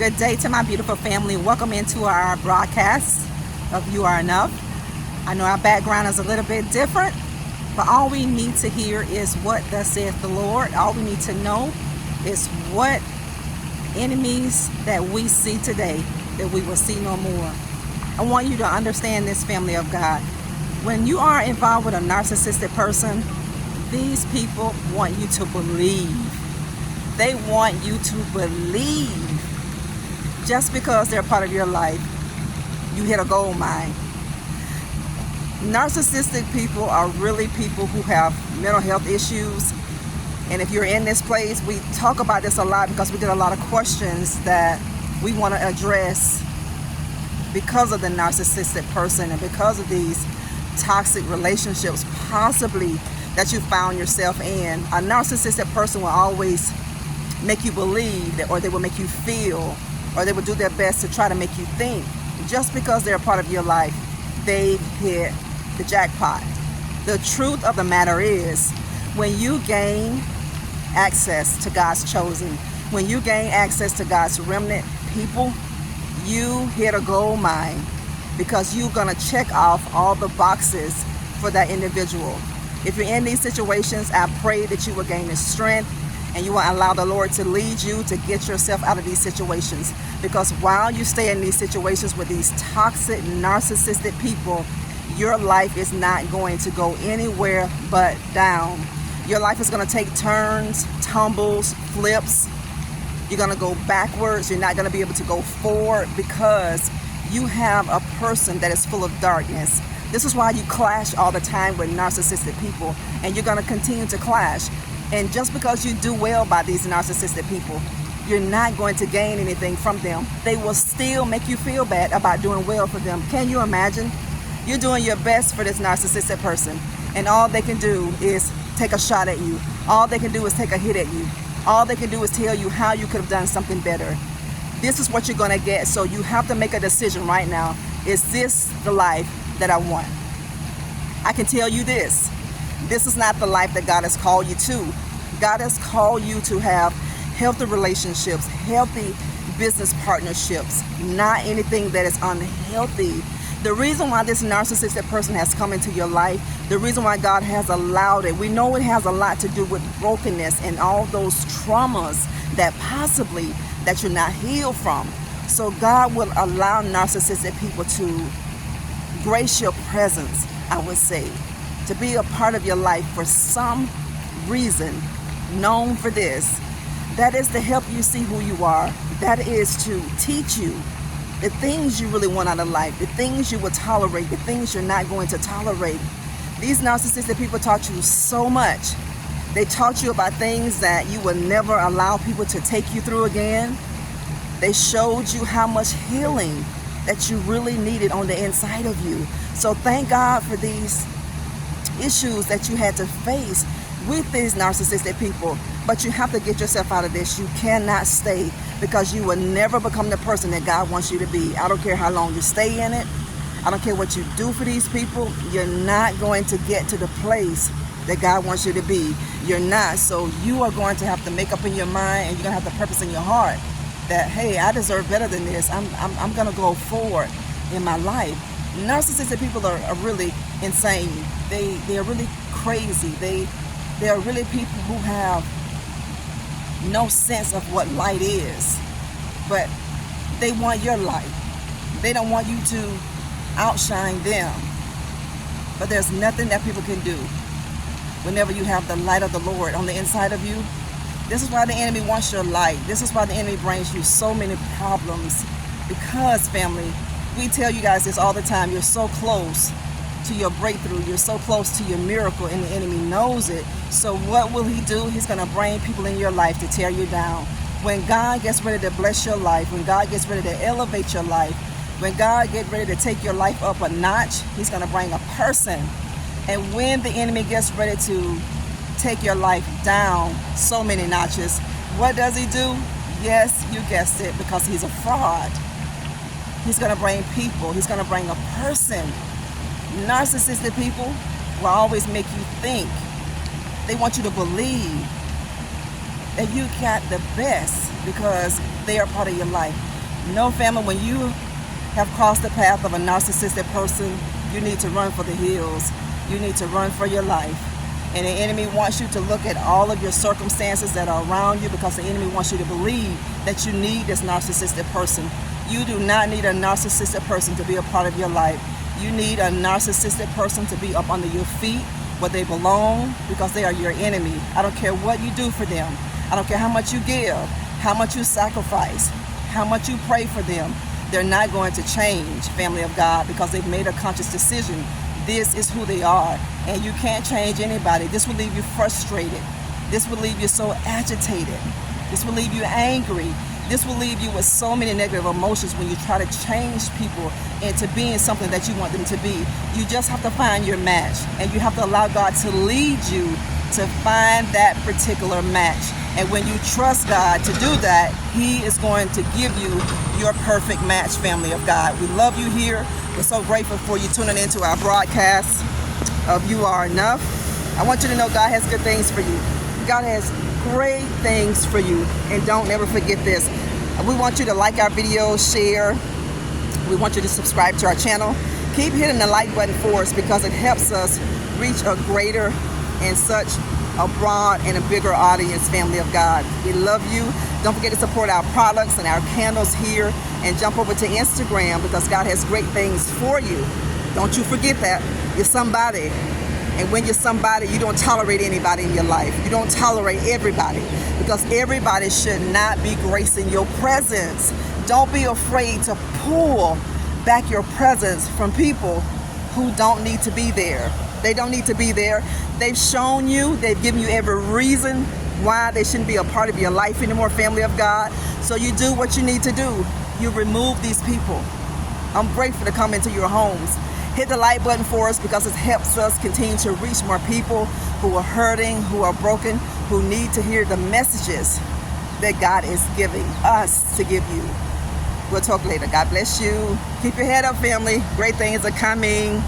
Good day to my beautiful family. Welcome into our broadcast of You Are Enough. I know our background is a little bit different, but all we need to hear is what thus saith the Lord. All we need to know is what enemies that we see today, that we will see no more. I want you to understand this, family of God. When you are involved with a narcissistic person, these people want you to believe. They want you to believe. Just because they're part of your life, you hit a gold mine. Narcissistic people are really people who have mental health issues. And if you're in this place, we talk about this a lot because we get a lot of questions that we want to address because of the narcissistic person and because of these toxic relationships possibly that you found yourself in. A narcissistic person will always make you believe that, or they will make you feel, or they will do their best to try to make you think. Just because they're a part of your life, they've hit the jackpot. The truth of the matter is, when you gain access to God's chosen, when you gain access to God's remnant people, you hit a gold mine because you're going to check off all the boxes for that individual. If you're in these situations, I pray that you will gain the strength and you will allow the Lord to lead you to get yourself out of these situations. Because while you stay in these situations with these toxic, narcissistic people, your life is not going to go anywhere but down. Your life is going to take turns, tumbles, flips. You're going to go backwards. You're not going to be able to go forward because you have a person that is full of darkness. This is why you clash all the time with narcissistic people, and you're going to continue to clash. And just because you do well by these narcissistic people, you're not going to gain anything from them. They will still make you feel bad about doing well for them. Can you imagine? You're doing your best for this narcissistic person, and all they can do is take a shot at you. All they can do is take a hit at you. All they can do is tell you how you could have done something better. This is what you're going to get, so you have to make a decision right now. Is this the life that I want? I can tell you this. This is not the life that God has called you to. God has called you to have healthy relationships, healthy business partnerships, not anything that is unhealthy. The reason why this narcissistic person has come into your life, the reason why God has allowed it, we know it has a lot to do with brokenness and all those traumas that possibly that you're not healed from. So God will allow narcissistic people to grace your presence, I would say, to be a part of your life for some reason, known for this. That is to help you see who you are. That is to teach you the things you really want out of life, the things you will tolerate, the things you're not going to tolerate. These narcissistic people taught you so much. They taught you about things that you will never allow people to take you through again. They showed you how much healing that you really needed on the inside of you. So thank God for these issues that you had to face with these narcissistic people. But you have to get yourself out of this. You cannot stay, because you will never become the person that God wants you to be. I don't care how long you stay in it. I don't care what you do for these people. You're not going to get to the place that God wants you to be. You're not. So you are going to have to make up in your mind, and you're going to have the purpose in your heart that, hey, I deserve better than this. I'm going to go forward in my life. Narcissistic people are really insane. They are really crazy. They are really people who have no sense of what light is. But they want your light. They don't want you to outshine them. But there's nothing that people can do whenever you have the light of the Lord on the inside of you. This is why the enemy wants your light. This is why the enemy brings you so many problems. Because, family, we tell you guys this all the time. You're so close to your breakthrough. You're so close to your miracle, and the enemy knows it. So what will he do? He's going to bring people in your life to tear you down. When God gets ready to bless your life, when God gets ready to elevate your life, when God gets ready to take your life up a notch, he's going to bring a person. And when the enemy gets ready to take your life down so many notches, what does he do? Yes, you guessed it, because he's a fraud. He's going to bring people. He's going to bring a person. Narcissistic people will always make you think. They want you to believe that you got the best because they are part of your life. No, family, when you have crossed the path of a narcissistic person, you need to run for the hills. You need to run for your life. And the enemy wants you to look at all of your circumstances that are around you, because the enemy wants you to believe that you need this narcissistic person. You do not need a narcissistic person to be a part of your life. You need a narcissistic person to be up under your feet where they belong, because they are your enemy. I don't care what you do for them. I don't care how much you give, how much you sacrifice, how much you pray for them. They're not going to change, family of God, because they've made a conscious decision. This is who they are, and you can't change anybody. This will leave you frustrated. This will leave you so agitated. This will leave you angry. This will leave you with so many negative emotions when you try to change people into being something that you want them to be. You just have to find your match, and you have to allow God to lead you to find that particular match. And when you trust God to do that, He is going to give you your perfect match, family of God. We love you here. We're so grateful for you tuning into our broadcast of You Are Enough. I want you to know God has good things for you. God has great things for you. And don't ever forget this. We want you to like our videos, share. We want you to subscribe to our channel. Keep hitting the like button for us, because it helps us reach a greater and such a broad and a bigger audience, family of God. We love you. Don't forget to support our products and our candles here, and jump over to Instagram, because God has great things for you. Don't you forget that. You're somebody. And when you're somebody, you don't tolerate anybody in your life. You don't tolerate everybody, because everybody should not be gracing your presence. Don't be afraid to pull back your presence from people who don't need to be there. They don't need to be there. They've shown you, they've given you every reason why they shouldn't be a part of your life anymore, family of God. So you do what you need to do. You remove these people. I'm grateful to come into your homes. Hit the like button for us, because it helps us continue to reach more people who are hurting, who are broken, who need to hear the messages that God is giving us to give you. We'll talk later. God bless you. Keep your head up, family. Great things are coming.